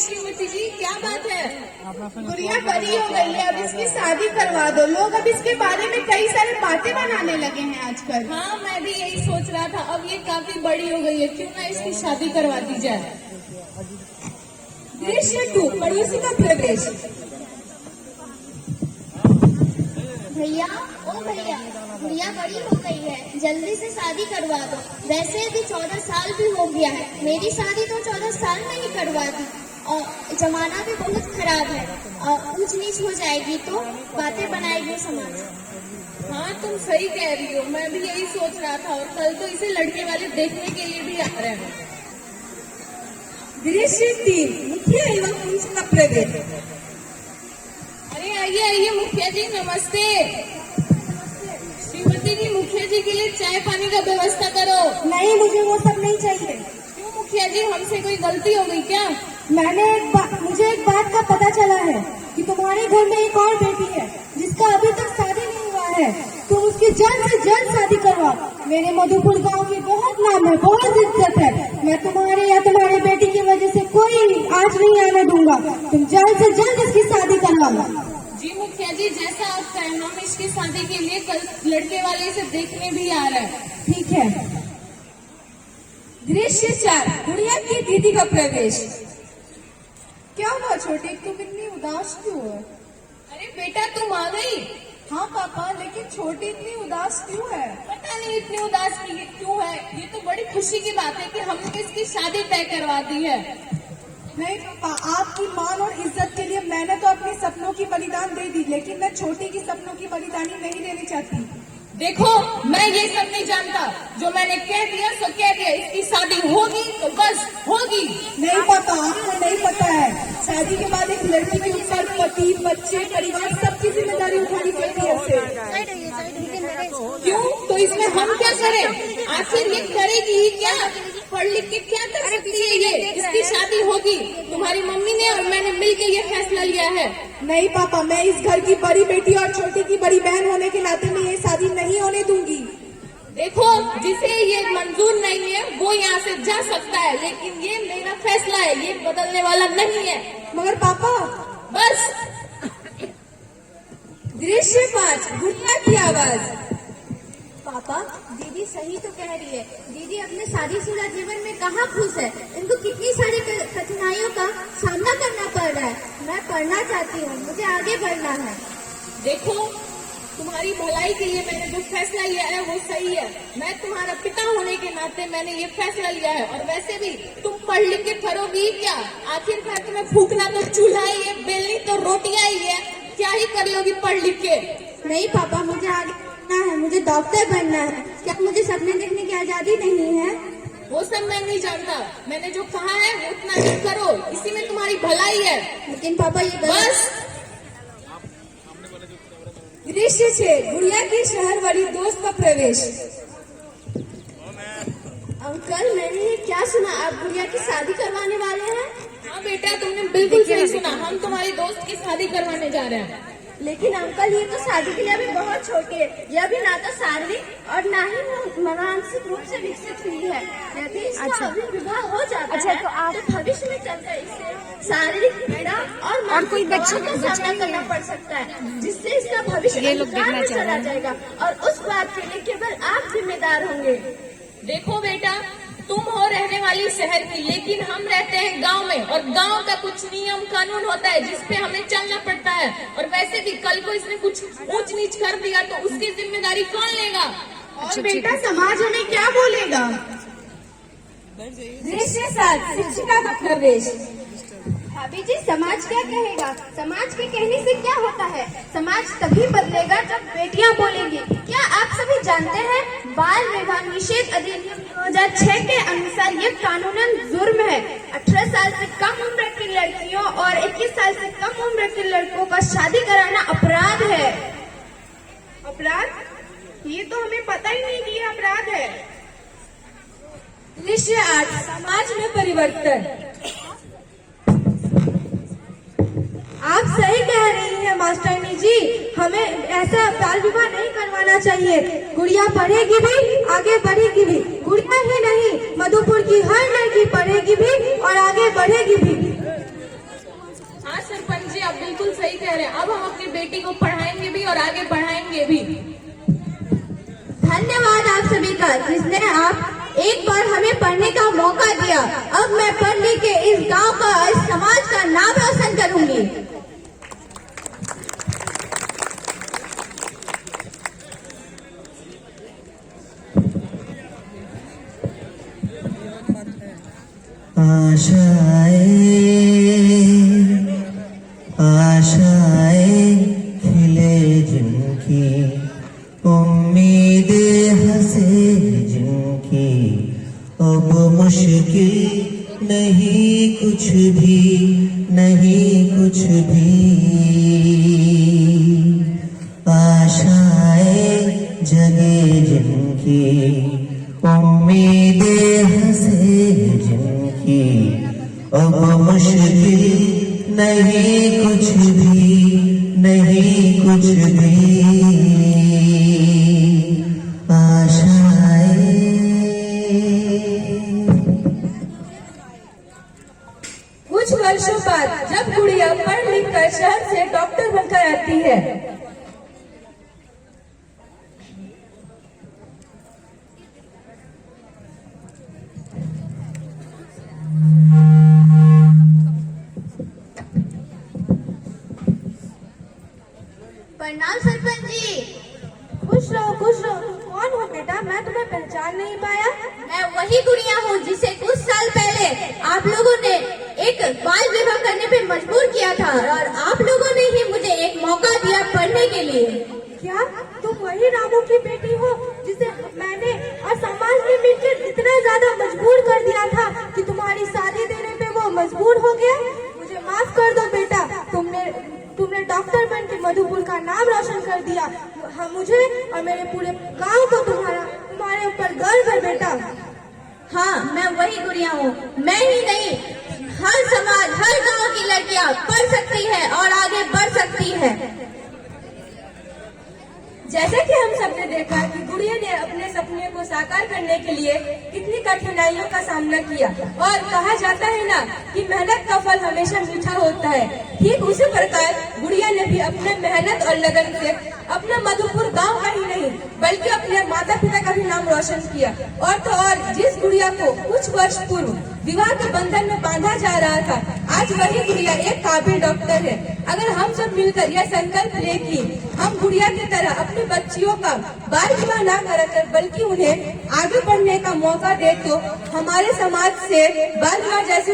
श्रीमती जी, क्या बात है? गुड़िया बड़ी हो गई है, अब इसकी शादी करवा दो। लोग अब इसके बारे में कई सारे बातें बनाने लगे हैं आजकल। हाँ, मैं भी यही सोच रहा था। अब ये काफी बड़ी हो गई है, क्यों ना इसकी शादी करवा दी जाए। दृश्य 2, पड़ोसी का प्रवेश। भैया, ओ भैया, गुड़िया बड़ी हो गई है, जल्दी से शादी करवा दो। वैसे भी 14 साल भी हो गया है, मेरी शादी तो 14 साल में ही करवा दी। और जमाना भी बहुत खराब है, और ऊंच नीच हो जाएगी तो बातें बनाएगी समाज। हाँ, तुम सही कह रही हो, मैं भी यही सोच रहा था। और कल तो इसे लड़के वाले देखने के लिए भी आ रहे हैं। दृश्य 3, मुखिया एवं पुलिस का प्रवेश। अरे आइए आइए मुखिया जी, नमस्ते। श्रीमती जी, मुखिया जी के लिए चाय पानी का व्यवस्था करो। नहीं, मुझे वो सब नहीं चाहिए। क्यों मुखिया जी, हमसे कोई गलती हो गई क्या? मुझे एक बात का पता चला है कि तुम्हारे घर में एक और बेटी है जिसका अभी तक शादी नहीं हुआ है। तुम उसकी जल्द से जल्द शादी करवाओ। मेरे मधुपुर गांव की बहुत नाम है, बहुत इज्जत है। मैं तुम्हारे या तुम्हारे बेटी की वजह से कोई आज नहीं आने दूंगा। तुम जल्द से जल्द इसकी शादी करवाओ। जी मुखिया जी, जैसा आप कहें, हम इसकी शादी के लिए कल लड़के वाले इसे देखने भी आ रहे हैं। ठीक है। दृश्य 4, गुड़िया की दीदी का प्रवेश। क्या हुआ छोटी, तुम इतनी उदास क्यों हो? अरे बेटा, तुम आ गई? हाँ पापा, लेकिन छोटी इतनी उदास क्यों है? पता नहीं इतनी उदास क्यों है। ये तो बड़ी खुशी की बात है कि हमने इसकी शादी तय करवा दी है। नहीं पापा, आपकी मान और इज्जत के लिए मैंने तो अपने सपनों की बलिदान दे दी, लेकिन मैं छोटी की सपनों की बलिदानी नहीं देनी चाहती। देखो, मैं ये सब नहीं जानता। जो मैंने कह दिया सो कह दिया। इसकी शादी होगी तो बस होगी। नहीं पापा, आपको नहीं पता है, शादी के बाद एक लड़की के ऊपर पति, बच्चे, परिवार सबकी जिम्मेदारी उठानी पड़ती है उसे। क्यों? तो इसमें हम क्या करें? आखिर ये करेगी ही क्या? पढ़ लिख के क्या कर सकती है ये? इसकी शादी होगी। तुम्हारी मम्मी ने और मैंने मिलकर ये फैसला लिया है। नहीं पापा, मैं इस घर की बड़ी बेटी और छोटी की बड़ी बहन होने के नाते में ये शादी नहीं होने दूंगी। देखो, जिसे ये मंजूर नहीं है वो यहाँ से जा सकता है, लेकिन ये मेरा फैसला है, ये बदलने वाला नहीं है। मगर पापा। बस। दृश्य 5, गुड़िया की आवाज। पापा, दीदी सही तो कह रही है। दीदी अपने शादीशुदा जीवन में कहाँ खुश है। इनको कितनी सारी कठिनाइयों का सामना करना पड़ रहा है। मैं पढ़ना चाहती हूँ, मुझे आगे बढ़ना है। देखो, तुम्हारी भलाई के लिए मैंने जो फैसला लिया है वो सही है। मैं तुम्हारा पिता होने के नाते मैंने ये फैसला लिया है। और वैसे भी तुम पढ़ लिख के करोगी क्या? आखिरकार तुम्हें फूकना तो चूल्हा ही है, बेलनी तो रोटियां ही है। क्या ही कर लोगी पढ़ लिख के? नहीं पापा, मुझे आगे बढ़ना है, मुझे डॉक्टर बनना है। क्या मुझे सपने देखने की आजादी नहीं है? वो सब मैं नहीं जानता। मैंने जो कहा है वो उतना ही करो, इसी में तुम्हारी भलाई है। लेकिन पापा ये बस। दृश्य 6, गुड़िया की शहर वाली दोस्त का प्रवेश। अंकल, मैंने ये क्या सुना, आप गुड़िया की शादी करवाने वाले हैं? हाँ बेटा, तुमने बिल्कुल सही सुना। हम तुम्हारी दोस्त की शादी करवाने जा रहे हैं। लेकिन अंकल, ये तो शादी के लिए अभी बहुत छोटी है। यह अभी ना तो शारीरिक और ना ही मानसिक रूप से विकसित हुई है। यदि इसका अभी विवाह हो जाता है तो आप भविष्य में चलकर इसे शारीरिक पीड़ा और कोई बच्चे का सामना करना पड़ सकता है, जिससे इसका भविष्य अंधकार में चला जाएगा। और उस बात के लिए केवल आप जिम्मेदार होंगे। देखो बेटा, तुम हो रहने वाली शहर की, लेकिन हम रहते हैं गांव में। और गांव का कुछ नियम कानून होता है जिसपे हमें चलना पड़ता है। और वैसे भी कल को इसने कुछ ऊंच नीच कर दिया तो उसकी जिम्मेदारी कौन लेगा? और बेटा, समाज हमें क्या बोलेगा? दृश्य 7, शिक्षिका का प्रवेश। भाभी जी, समाज क्या कहेगा? समाज के कहने से क्या होता है? समाज तभी बदलेगा जब बेटियां बोलेंगी। क्या आप सभी जानते हैं, बाल विवाह निषेध अधिनियम 2006 के अनुसार ये कानूनन जुर्म है। 18 साल से कम उम्र की लड़कियों और 21 साल से कम उम्र के लड़कों का शादी कराना अपराध है। अपराध? ये तो हमें पता ही नहीं कि ये अपराध है। दृश्य 8, समाज में परिवर्तन। आप सही कह रही हैं मास्टरनी जी, हमें ऐसा बाल विवाह नहीं करवाना चाहिए। गुड़िया पढ़ेगी भी, आगे बढ़ेगी भी। गुड़िया ही नहीं, मधुपुर की हर लड़की पढ़ेगी भी और आगे बढ़ेगी भी। कह रहे हैं, अब हम अपनी बेटी को पढ़ाएंगे भी और आगे बढ़ाएंगे भी। धन्यवाद आप सभी का, जिसने आप एक बार हमें पढ़ने का मौका दिया। अब मैं पढ़ लिख के इस गांव का, इस समाज का नाम रोशन करूंगी। आशाएं खिले जिनकी, उम्मीदें हंसे जिनकी, अब मुश्किल नहीं कुछ भी, नहीं कुछ भी। आशाएं जगे जिनकी, उम्मीदें हंसे जिनकी, अब मुश्किल नहीं कुछ भी, नहीं कुछ भी। आशाएं। कुछ वर्षों बाद जब गुड़िया पढ़ लिख कर शहर से डॉक्टर बनकर आती है, प्रणाम सरपंच जी। खुश रहो खुश रहो। तुम कौन हो बेटा? मैं तुम्हें पहचान नहीं पाया। मैं वही गुड़िया हूँ जिसे कुछ साल पहले आप लोगों ने एक बाल विवाह करने पे मजबूर किया था, और आप लोगों ने ही मुझे एक मौका दिया पढ़ने के लिए। क्या तुम वही रामू की बेटी हो जिसे मैंने और समाज ने मिलकर इतना ज्यादा मजबूर कर दिया था कि तुम्हारी शादी देने पे वो मजबूर हो गया? मुझे माफ कर दो बेटा, तुमने डॉक्टर बन के मधुपुर का नाम रोशन कर दिया। मुझे और मेरे पूरे गांव को तुम्हारे ऊपर गर्व है बेटा। हाँ, मैं वही गुड़िया हूँ। मैं ही नहीं, हर समाज, हर गांव की लड़कियाँ पढ़ सकती है और आगे बढ़ सकती है। जैसे कि हम सबने देखा कि गुड़िया ने अपने सपने को साकार करने के लिए कितनी कठिनाइयों का सामना किया, और कहा जाता है ना कि मेहनत का फल हमेशा मीठा होता है। ठीक उसी प्रकार गुड़िया ने भी अपने मेहनत और लगन से अपने मधुपुर गांव का ही नहीं बल्कि अपने माता पिता का भी नाम रोशन किया। और तो और जिस गुड़िया को कुछ वर्ष पूर्व विवाह के बंधन में बांधा जा रहा था, आज वही गुड़िया एक काबिल डॉक्टर है। अगर हम सब मिलकर यह संकल्प ले कि हम गुड़िया की तरह अपनी बच्चियों का बाल विवाह न कराकर बल्कि उन्हें आगे बढ़ने का मौका दे, तो हमारे समाज से बाल विवाह जैसे